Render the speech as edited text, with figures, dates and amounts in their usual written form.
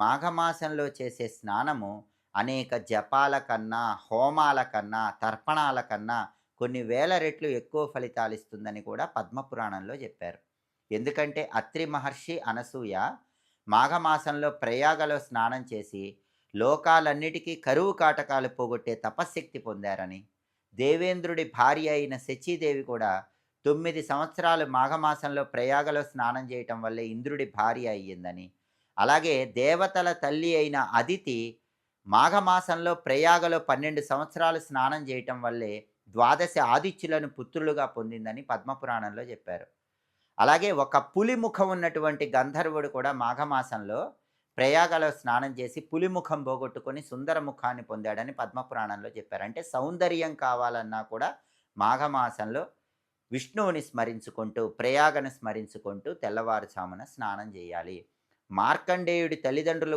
మాఘమాసంలో చేసే స్నానము అనేక జపాల కన్నా, హోమాల కన్నా, తర్పణాల కన్నా కొన్ని వేల రెట్లు ఎక్కువ ఫలితాలిస్తుందని కూడా పద్మపురాణంలో చెప్పారు. ఎందుకంటే అత్రి మహర్షి, అనసూయ మాఘమాసంలో ప్రయాగలో స్నానం చేసి లోకాలన్నిటికీ కరువు కాటకాలు పోగొట్టే తపశ్శక్తి పొందారని, దేవేంద్రుడి భార్య అయిన శచీదేవి కూడా 9 సంవత్సరాలు మాఘమాసంలో ప్రయాగలో స్నానం చేయటం వల్లే ఇంద్రుడి భార్య అయ్యిందని, అలాగే దేవతల తల్లి అయిన అదితి మాఘమాసంలో ప్రయాగలో 12 సంవత్సరాలు స్నానం చేయటం వల్లే ద్వాదశ ఆదిత్యులను పుత్రులుగా పొందిందని పద్మపురాణంలో చెప్పారు. అలాగే ఒక పులి ముఖం ఉన్నటువంటి గంధర్వుడు కూడా మాఘమాసంలో ప్రయాగలో స్నానం చేసి పులి ముఖం పోగొట్టుకొని సుందర ముఖాన్ని పొందాడని పద్మపురాణంలో చెప్పారు. అంటే సౌందర్యం కావాలన్నా కూడా మాఘమాసంలో విష్ణువుని స్మరించుకుంటూ, ప్రయాగను స్మరించుకుంటూ తెల్లవారుజామున స్నానం చేయాలి. మార్కండేయుడి తల్లిదండ్రులు